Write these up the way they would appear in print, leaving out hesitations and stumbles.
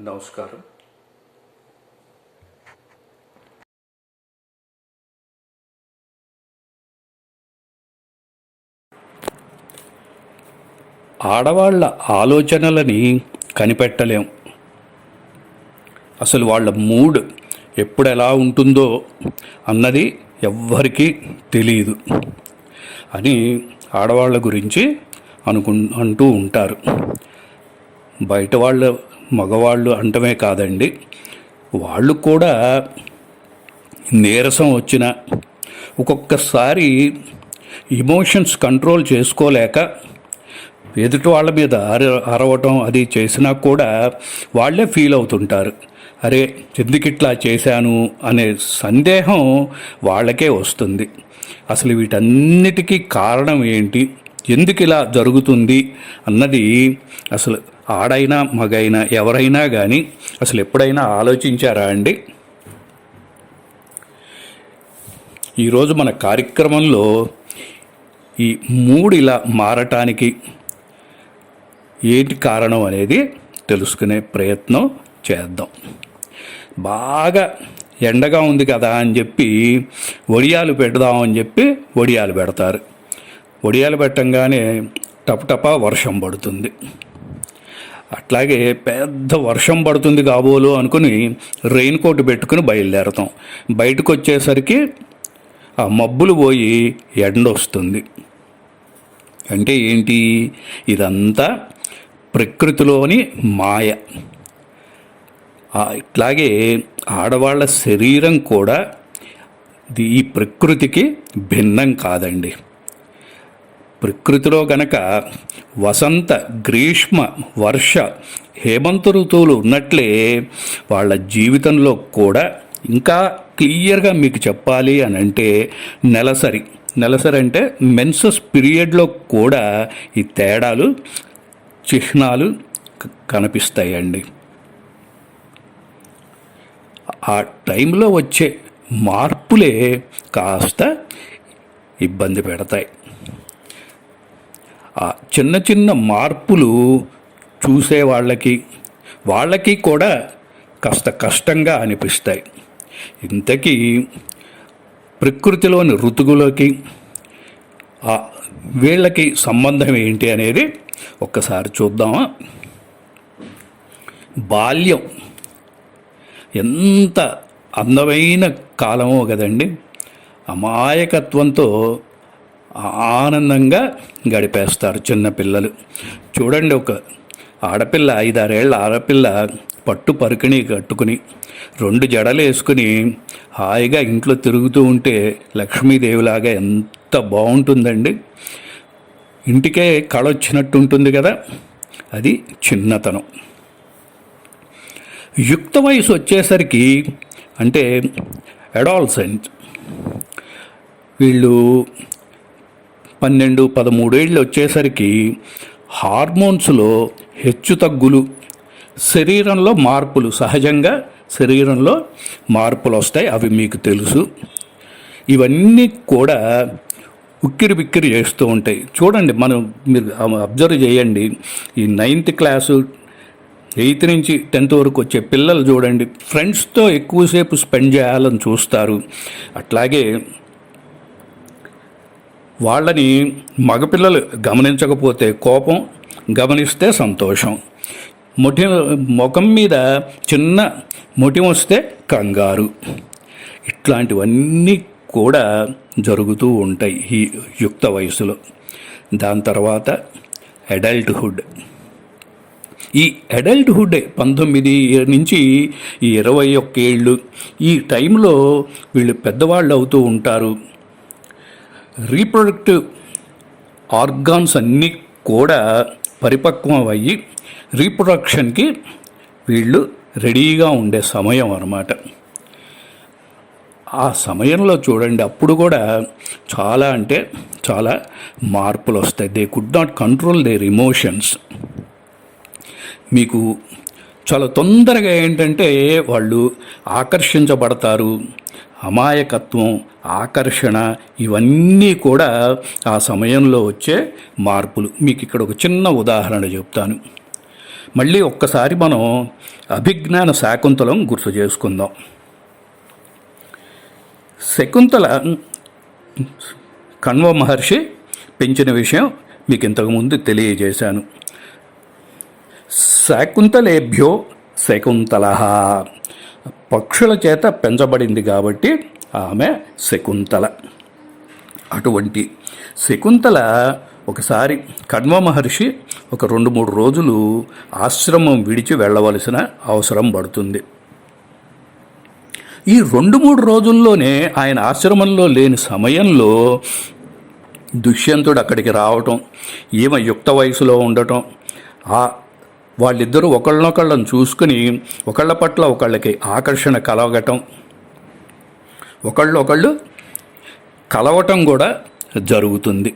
నమస్కారం. ఆడవాళ్ళ ఆలోచనలని కనిపెట్టలేం. అసలు వాళ్ళ మూడ్ ఎప్పుడు ఎలా ఉంటుందో అన్నది ఎవ్వరికీ తెలియదు అని ఆడవాళ్ళ గురించి అంటూ ఉంటారు. బయట వాళ్ళు మగవాళ్ళు అంటమే కాదండి, వాళ్ళు కూడా నీరసం వచ్చిన ఒక్కొక్కసారి ఎమోషన్స్ కంట్రోల్ చేసుకోలేక ఎదుటి వాళ్ళ మీద అరవటం అది చేసినా కూడా వాళ్ళే ఫీల్ అవుతుంటారు. అరే, ఎందుకు ఇట్లా చేశాను అనే సందేహం వాళ్ళకే వస్తుంది. అసలు వీటన్నిటికీ కారణం ఏంటి, ఎందుకు ఇలా జరుగుతుంది అన్నది అసలు ఆడైనా మగైనా ఎవరైనా కానీ అసలు ఎప్పుడైనా ఆలోచించారా అండి? ఈరోజు మన కార్యక్రమంలో ఈ మూడు ఇలా మారటానికి ఏంటి కారణం అనేది తెలుసుకునే ప్రయత్నం చేద్దాం. బాగా ఎండగా ఉంది కదా అని చెప్పి వడియాలు పెడదామని చెప్పి వడియాలు పెడతారు. వడియాలు పెట్టంగానే టపటపా వర్షం పడుతుంది. అట్లాగే పెద్ద వర్షం పడుతుంది కాబోలు అనుకుని రెయిన్ కోట్ పెట్టుకుని బయలుదేరతాం. బయటకు వచ్చేసరికి ఆ మబ్బులు పోయి ఎండ వస్తుంది. అంటే ఏంటి? ఇదంతా ప్రకృతిలోని మాయ. ఇట్లాగే ఆడవాళ్ళ శరీరం కూడా ఈ ప్రకృతికి భిన్నం కాదండి. ప్రకృతిలో గనక వసంత, గ్రీష్మ, వర్ష, హేమంత ఋతువులు ఉన్నట్లే వాళ్ళ జీవితంలో కూడా ఇంకా క్లియర్గా మీకు చెప్పాలి అని అంటే నెలసరి అంటే మెన్సస్ పీరియడ్లో కూడా ఈ తేడాలు, చిహ్నాలు కనిపిస్తాయండి. ఆ టైంలో వచ్చే మార్పులే కాస్త ఇబ్బంది పెడతాయి. ఆ చిన్న చిన్న మార్పులు చూసే వాళ్ళకి కూడా కాస్త కష్టంగా అనిపిస్తాయి. ఇంతకీ ప్రకృతిలోని ఋతువులకి వీళ్ళకి సంబంధం ఏంటి అనేది ఒక్కసారి చూద్దామా? బాల్యం ఎంత అందమైన కాలమో కదండి. అమాయకత్వంతో ఆనందంగా గడిపేస్తారు చిన్నపిల్లలు. చూడండి, ఒక ఆడపిల్ల, 5-6 ఏళ్ళ ఆడపిల్ల పట్టు పరికిణి కట్టుకుని 2 జడలు వేసుకుని హాయిగా ఇంట్లో తిరుగుతూ ఉంటే లక్ష్మీదేవిలాగా ఎంత బాగుంటుందండి. ఇంటికే కళ వచ్చినట్టు ఉంటుంది కదా. అది చిన్నతనం. యుక్త వయసు వచ్చేసరికి అంటే అడాలసెంట్, వీళ్ళు 12-13 ఏళ్ళు వచ్చేసరికి హార్మోన్స్లో హెచ్చు తగ్గులు, శరీరంలో మార్పులు, సహజంగా శరీరంలో మార్పులు వస్తాయి. అవి మీకు తెలుసు. ఇవన్నీ కూడా ఉక్కిరి బిక్కిరి చేస్తూ ఉంటాయి. చూడండి, మీరు అబ్జర్వ్ చేయండి. ఈ 9th క్లాసు, 8th నుంచి 10th వరకు వచ్చే పిల్లలు చూడండి, ఫ్రెండ్స్తో ఎక్కువసేపు స్పెండ్ చేయాలని చూస్తారు. అట్లాగే వాళ్ళని మగపిల్లలు గమనించకపోతే కోపం, గమనిస్తే సంతోషం. ముఖం మీద చిన్న మొటిమ వస్తే కంగారు. ఇట్లాంటివన్నీ కూడా జరుగుతూ ఉంటాయి ఈ యుక్త వయసులో. దాని తర్వాత అడల్ట్హుడ్. ఈ అడల్ట్హుడ్ 19 నుంచి 21 ఏళ్ళు, ఈ టైంలో వీళ్ళు పెద్దవాళ్ళు అవుతూ ఉంటారు. రీప్రొడక్టివ్ ఆర్గాన్స్ అన్నీ కూడా పరిపక్వం అయ్యి రీప్రొడక్షన్కి వీళ్ళు రెడీగా ఉండే సమయం అన్నమాట. ఆ సమయంలో చూడండి, అప్పుడు కూడా చాలా అంటే చాలా మార్పులు వస్తాయి. They could not control there emotions. మీకు చాలా తొందరగా ఏంటంటే వాళ్ళు ఆకర్షించబడతారు. అమాయకత్వం, ఆకర్షణ, ఇవన్నీ కూడా ఆ సమయంలో వచ్చే మార్పులు. మీకు ఇక్కడ ఒక చిన్న ఉదాహరణ చెప్తాను. మళ్ళీ ఒక్కసారి మనం అభిజ్ఞాన శాకుంతలం గుర్తు చేసుకుందాం. శకుంతల కణ్వ మహర్షి పెంచిన విషయం మీకు ఇంతకుముందు తెలియజేశాను. శాకుంతలేభ్యో శకుంతల, పక్షుల చేత పెంచబడింది కాబట్టి ఆమె శకుంతల. అటువంటి శకుంతల ఒకసారి కణ్వ మహర్షి ఒక 2-3 రోజులు ఆశ్రమం విడిచి వెళ్ళవలసిన అవసరం పడుతుంది. ఈ 2-3 రోజుల్లోనే ఆయన ఆశ్రమంలో లేని సమయంలో దుష్యంతుడు అక్కడికి రావటం, ఈమె యుక్త వయసులో ఉండటం, వాళ్ళిద్దరూ ఒకళ్ళనొకళ్ళని చూసుకుని ఒకళ్ళ పట్ల ఒకళ్ళకి ఆకర్షణ కలగటం, ఒకళ్ళు కలవటం కూడా జరుగుతుంది.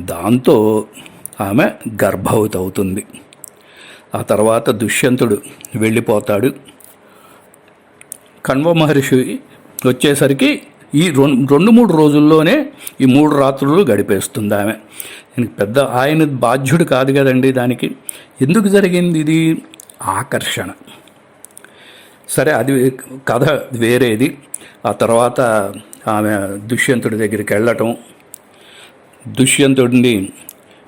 దాంతో ఆమె గర్భవతి అవుతుంది. ఆ తర్వాత దుష్యంతుడు వెళ్ళిపోతాడు. కణ్వ మహర్షి వచ్చేసరికి ఈ 2-3 రోజుల్లోనే ఈ 3 రాత్రులు గడిపేస్తుంది ఆమె. పెద్ద ఆయన బాధ్యుడు కాదు కదండి దానికి. ఎందుకు జరిగింది ఇది? ఆకర్షణ. సరే, అది కథ వేరేది. ఆ తర్వాత ఆమె దుష్యంతుడి దగ్గరికి వెళ్ళటం, దుష్యంతుడిని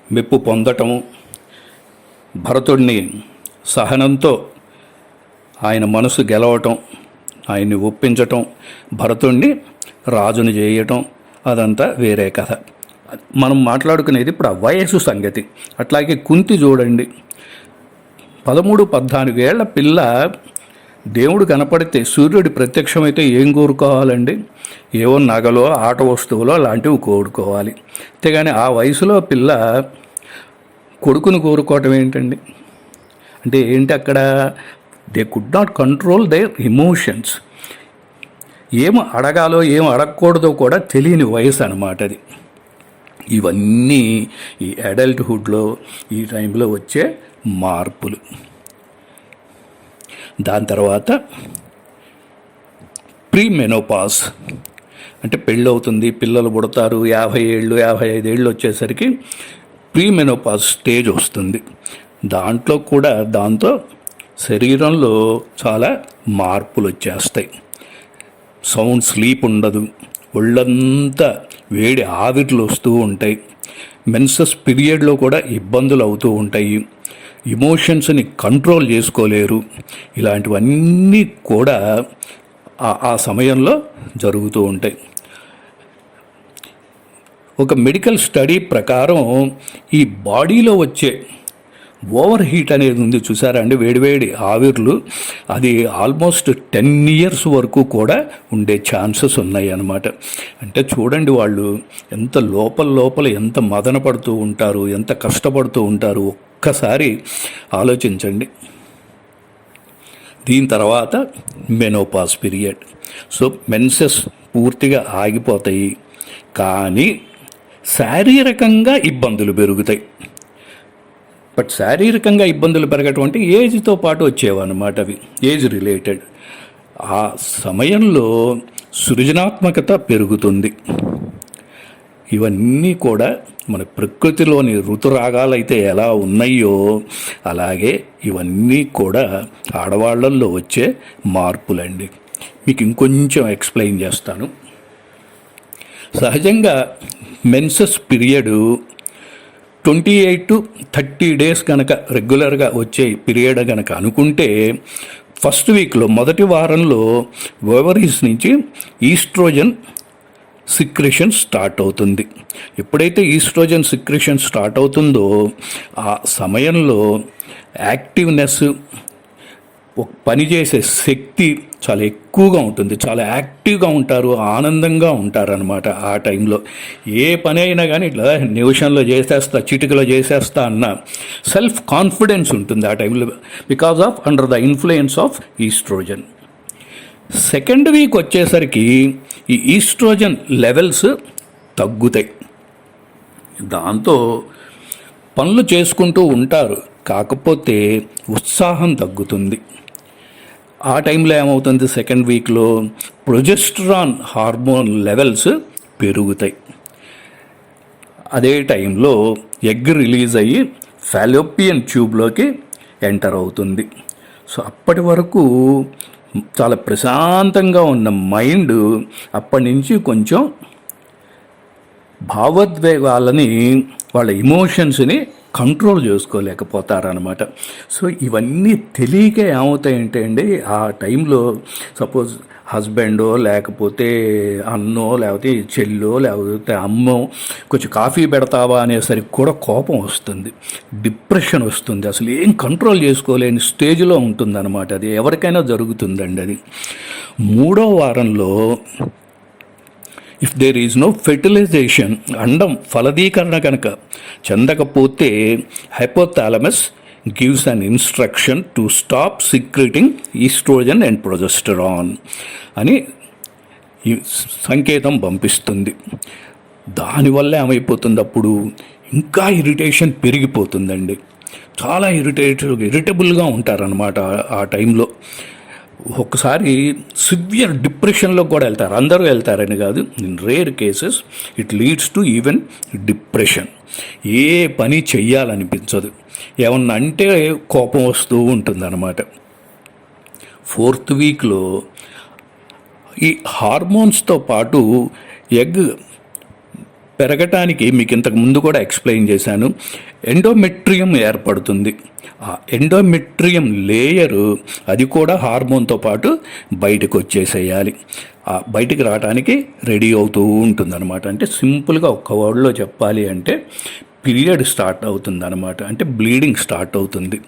మెప్పు పొందటం, భరతుడిని సహనంతో ఆయన మనసు గెలవటం, ఆయన్ని ఒప్పించటం, భరతుడిని రాజుని చేయటం, అదంతా వేరే కథ. మనం మాట్లాడుకునేది ఇప్పుడు ఆ వయసు సంగతి. అట్లాగే కుంతి చూడండి, 13-14 ఏళ్ల పిల్ల దేవుడు కనపడితే, సూర్యుడి ప్రత్యక్షమైతే ఏం కోరుకోవాలండి? ఏవో నగలో ఆట వస్తువులో లాంటివి కోరుకోవాలి. అంతేగాని ఆ వయసులో పిల్ల కొడుకుని కోరుకోవటం ఏంటండి? అంటే ఏంటి అక్కడ? They could not control there emotions. ఏం అడగాలో ఏం అడగకూడదో కూడా తెలియని వయసు అన్నమాట అది. ఇవన్నీ ఈ అడల్ట్హుడ్లో ఈ టైంలో వచ్చే మార్పులు. దాని తర్వాత ప్రీ మెనోపాజ్, అంటే పెళ్ళవుతుంది, పిల్లలు పుడతారు, 50 ఏళ్ళు 55 ఏళ్ళు వచ్చేసరికి ప్రీ మెనోపాజ్ స్టేజ్ వస్తుంది. దాంతో శరీరంలో చాలా మార్పులు వచ్చేస్తాయి. సౌండ్ స్లీప్ ఉండదు, ఒళ్ళంతా వేడి ఆవిర్లు వస్తూ ఉంటాయి. మెన్సస్ పీరియడ్లో కూడా ఇబ్బందులు అవుతూ ఉంటాయి. ఎమోషన్స్ని కంట్రోల్ చేసుకోలేరు. ఇలాంటివన్నీ కూడా ఆ సమయంలో జరుగుతూ ఉంటాయి. ఒక మెడికల్ స్టడీ ప్రకారం ఈ బాడీలో వచ్చే ఓవర్ హీట్ అనేది ఉంది చూసారా అండి, వేడివేడి ఆవిర్లు, అది ఆల్మోస్ట్ 10 years వరకు కూడా ఉండే ఛాన్సెస్ ఉన్నాయి అన్నమాట. అంటే చూడండి, వాళ్ళు ఎంత లోపల ఎంత మదన పడుతూ ఉంటారు, ఎంత కష్టపడుతూ ఉంటారు, ఒక్కసారి ఆలోచించండి. దీని తర్వాత మెనోపాజ్ పీరియడ్. సో మెన్సెస్ పూర్తిగా ఆగిపోతాయి, కానీ శారీరకంగా ఇబ్బందులు పెరుగుతాయి. బట్ శారీరకంగా ఇబ్బందులు పెరగటువంటి ఏజ్తో పాటు వచ్చేవన్నమాట అవి, ఏజ్ రిలేటెడ్. ఆ సమయంలో సృజనాత్మకత పెరుగుతుంది. ఇవన్నీ కూడా మన ప్రకృతిలోని ఋతురాగాలైతే ఎలా ఉన్నాయో అలాగే ఇవన్నీ కూడా ఆడవాళ్ళల్లో వచ్చే మార్పులండి. మీకు ఇంకొంచెం ఎక్స్ప్లెయిన్ చేస్తాను. సహజంగా మెన్సెస్ పీరియడ్ 28 to 30 days కనుక రెగ్యులర్గా వచ్చే పీరియడ్ కనుక అనుకుంటే, ఫస్ట్ వీక్లో మొదటి వారంలో ఓవరీస్ నుంచి ఈస్ట్రోజన్ సిక్రెషన్ స్టార్ట్ అవుతుంది. ఎప్పుడైతే ఈస్ట్రోజన్ సిక్రెషన్ స్టార్ట్ అవుతుందో ఆ సమయంలో యాక్టివ్నెస్, పనిచేసే శక్తి చాలా ఎక్కువగా ఉంటుంది, చాలా యాక్టివ్గా ఉంటారు, ఆనందంగా ఉంటారనమాట. ఆ టైంలో ఏ పని అయినా కానీ ఇట్లా నిమిషంలో చేసేస్తా, చిటికలో చేసేస్తా అన్న సెల్ఫ్ కాన్ఫిడెన్స్ ఉంటుంది ఆ టైంలో, because of under the influence of estrogen. Second week వచ్చేసరికి ఈ ఈస్ట్రోజన్ లెవెల్స్ తగ్గుతాయి. దాంతో పనులు చేసుకుంటూ ఉంటారు, కాకపోతే ఉత్సాహం తగ్గుతుంది. ఆ టైంలో ఏమవుతుంది, సెకండ్ వీక్లో ప్రొజెస్టరాన్ హార్మోన్ లెవెల్స్ పెరుగుతాయి. అదే టైంలో ఎగ్ రిలీజ్ అయ్యి ఫాలోపియన్ ట్యూబ్లోకి ఎంటర్ అవుతుంది. సో అప్పటి వరకు చాలా ప్రశాంతంగా ఉన్న మైండ్ అప్పటి నుంచి కొంచెం భావోద్వేగాలని, వాళ్ళ ఇమోషన్స్ని కంట్రోల్ చేసుకోలేకపోతారనమాట. సో ఇవన్నీ తెలియక ఏమవుతాయంటే అండి, ఆ టైంలో సపోజ్ హస్బెండో లేకపోతే అన్నో లేకపోతే చెల్లో లేకపోతే అమ్మో కొంచెం కాఫీ పెడతావా అనేసరికి కూడా కోపం వస్తుంది, డిప్రెషన్ వస్తుంది, అసలు ఏం కంట్రోల్ చేసుకోలేని స్టేజ్లో ఉంటుందన్నమాట. అది ఎవరికైనా జరుగుతుందండి. అది 3వ వారంలో if there is no fertilisation, అండం ఫలదీకరణ కనుక చెందకపోతే hypothalamus gives an instruction to stop secreting oestrogen and progesterone అని ఈ సంకేతం పంపిస్తుంది. దానివల్ల ఏమైపోతుంది, అప్పుడు ఇంకా ఇరిటేషన్ పెరిగిపోతుందండి. చాలా ఇరిటబుల్గా ఉంటారనమాట ఆ టైంలో. ఒక్కసారి సివియర్ డిప్రెషన్లో కూడా వెళ్తారు. అందరూ వెళ్తారని కాదు, in rare cases it leads to even depression. ఏ పని చెయ్యాలనిపించదు, ఏమన్నా అంటే కోపం వస్తూ ఉంటుందన్నమాట. 4th వీక్లో ఈ హార్మోన్స్తో పాటు ఎగ్ పెరగటానికి మీకు ఇంతకు ముందు కూడా ఎక్స్ప్లెయిన్ చేశాను, ఎండోమెట్రియం ఏర్పడుతుంది. ఆ ఎండోమెట్రియం లేయరు అది కూడా హార్మోన్తో పాటు బయటకు వచ్చేసేయాలి. ఆ బయటికి రావడానికి రెడీ అవుతూ ఉంటుందన్నమాట. అంటే సింపుల్గా ఒక్క వర్డ్లో చెప్పాలి అంటే పీరియడ్ స్టార్ట్ అవుతుందన్నమాట. అంటే బ్లీడింగ్ స్టార్ట్ అవుతుంది.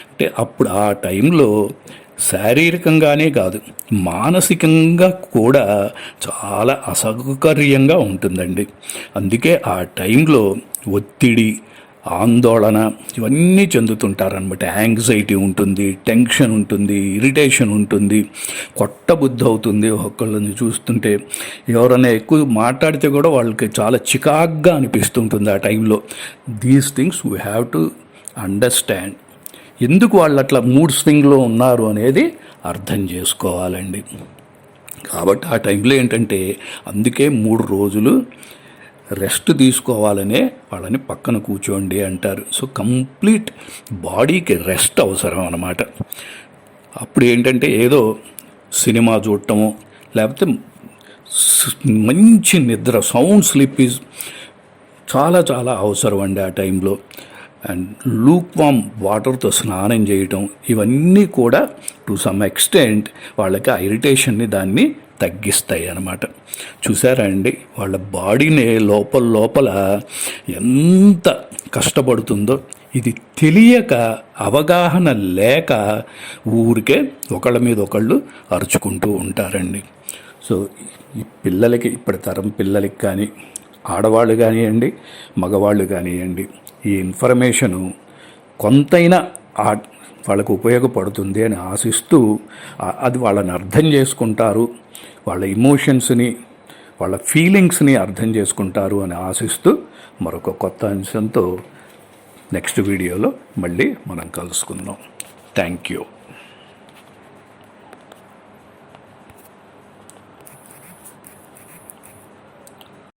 అంటే అప్పుడు ఆ టైంలో శారీరకంగానే కాదు, మానసికంగా కూడా చాలా అసౌకర్యంగా ఉంటుందండి. అందుకే ఆ టైంలో ఒత్తిడి, ఆందోళన ఇవన్నీ చెందుతుంటారనమాట. యాంగ్జైటీ ఉంటుంది, టెన్షన్ ఉంటుంది, ఇరిటేషన్ ఉంటుంది, కొట్టబుద్ధి అవుతుంది. ఒకళ్ళని చూస్తుంటే ఎవరైనా ఎక్కువ మాట్లాడితే కూడా వాళ్ళకి చాలా చికాగ్గా అనిపిస్తుంటుంది ఆ టైంలో. These things we have to understand. ఎందుకు వాళ్ళు అట్లా మూడ్ స్వింగ్లో ఉన్నారు అనేది అర్థం చేసుకోవాలండి. కాబట్టి ఆ టైంలో ఏంటంటే అందుకే 3 రోజులు రెస్ట్ తీసుకోవాలనే వాళ్ళని పక్కన కూర్చోండి అంటారు. సో కంప్లీట్ బాడీకి రెస్ట్ అవసరం అన్నమాట. అప్పుడు ఏంటంటే ఏదో సినిమా చూడటము లేకపోతే మంచి నిద్ర, సౌండ్ స్లీప్ ఈజ్ చాలా చాలా అవసరం అండి ఆ టైంలో. అండ్ లూక్ వామ్ వాటర్తో స్నానం చేయటం ఇవన్నీ కూడా టు సమ్ ఎక్స్టెంట్ వాళ్ళకి ఆ ఇరిటేషన్ని దాన్ని తగ్గిస్తాయి అన్నమాట. చూసారా అండి, వాళ్ళ బాడీని లోపల ఎంత కష్టపడుతుందో. ఇది తెలియక, అవగాహన లేక ఊరికే ఒకళ్ళ మీద ఒకళ్ళు అరుచుకుంటూ ఉంటారండి. సో ఈ పిల్లలకి, ఇప్పటి తరం పిల్లలకి కానీ, ఆడవాళ్ళు కానివ్వండి, మగవాళ్ళు కానివ్వండి, ఈ ఇన్ఫర్మేషను కొంతైనా వాళ్ళకు ఉపయోగపడుతుంది అని ఆశిస్తూ అది వాళ్ళని అర్థం చేసుకుంటారు, వాళ్ళ ఇమోషన్స్ని, వాళ్ళ ఫీలింగ్స్ని అర్థం చేసుకుంటారు అని ఆశిస్తూ మరొక కొత్త అంశంతో నెక్స్ట్ వీడియోలో మళ్ళీ మనం కలుసుకుందాం. Thank you.